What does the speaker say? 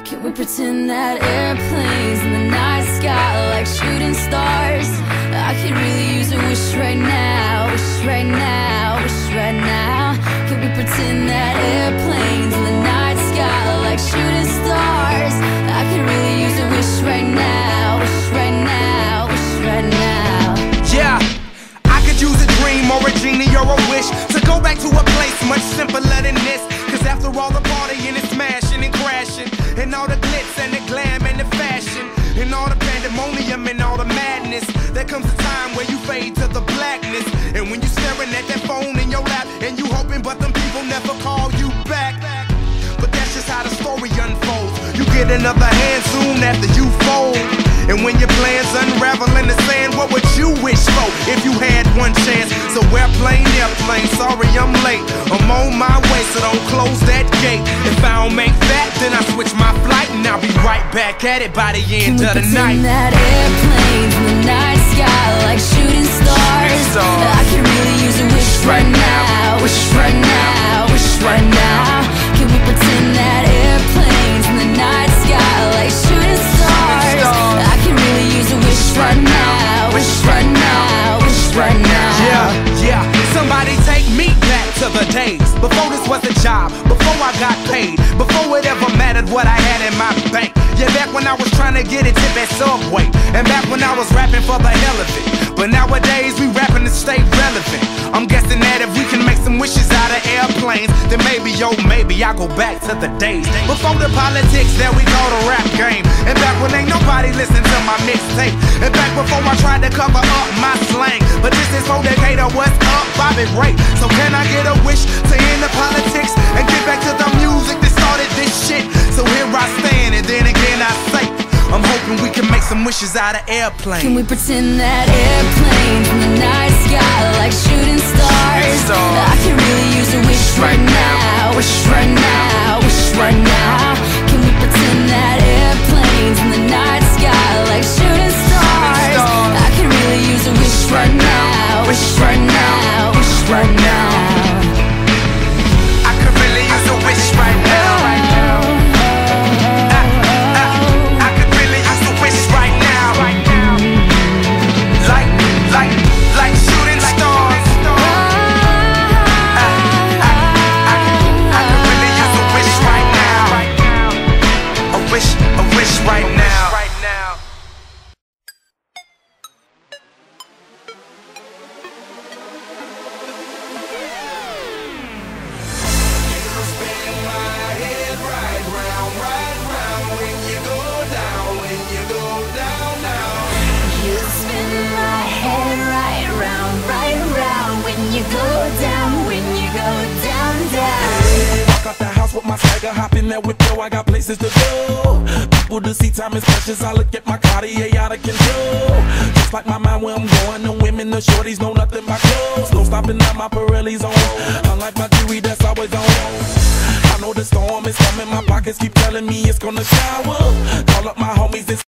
Can we pretend that airplanes in the night sky are like shooting stars? I could really use a wish right now, wish right now, wish right now. Can we pretend that airplanes in the night sky are like shooting stars? I could really use a wish right now, wish right now, wish right now. Yeah, I could use a dream or a genie or a wish to go back to a place much simpler than this. Cause after all the partying and smashing and crashing, and all the glitz and the glam and the fashion, and all the pandemonium and all the madness, there comes a time where you fade to the blackness. And when you staring at that phone in your lap, and you hoping but them people never call you back. But that's just how the story unfolds. You get another hand soon after you fold. And when your plans unravel in the sand, what would you wish for if you had one chance? So airplane, sorry I'm late. I'm on my way, so don't close that gate. If I don't make that, then I switch my flight, and I'll be right back at it by the end of the night. Can we pretend that airplanes in the night sky like shooting stars? I can really use a wish right now, wish right now, wish right now. Can we pretend that airplanes in the night sky like shooting stars? I can really use a wish right now, wish right now, wish right now. Yeah, somebody take me back to the days before this was a job, before I got paid, before it ever mattered what I had in my bank. Yeah, back when I was trying to get a tip at Subway, and back when I was rapping for the hell of it. But nowadays we rapping to stay relevant. I'm guessing that if we can make some wishes out of airplanes, then maybe, yo, maybe I'll go back to the days before the politics that we call the rap game. And back when ain't nobody listened to my mixtape. And back before I tried to cover up my slang. But this is for Decatur, what's up, Bobby Ray? So can I get a wish to end the politics and get back to the music that started this shit? So here I stand, and then again I say, I'm hoping we can make some wishes out of airplanes. Can we pretend that airplanes in the night sky like shooting stars? I can really use a wish right now, wish right now, wish right now. Can we pretend that airplanes in the night sky like shooting stars? I can really use a wish right now, wish right now, wish right now. I could really use a wish right now. With my swagger, hop in that whip, yo, I got places to go. People to see, time is precious. I look at my Cartier out of control. Just like my mind where I'm going, the women, the shorties know nothing but clothes. No stopping at my Pirelli's on. Unlike my jewelry that's always on. I know the storm is coming, my pockets keep telling me it's gonna shower. Call up my homies, it's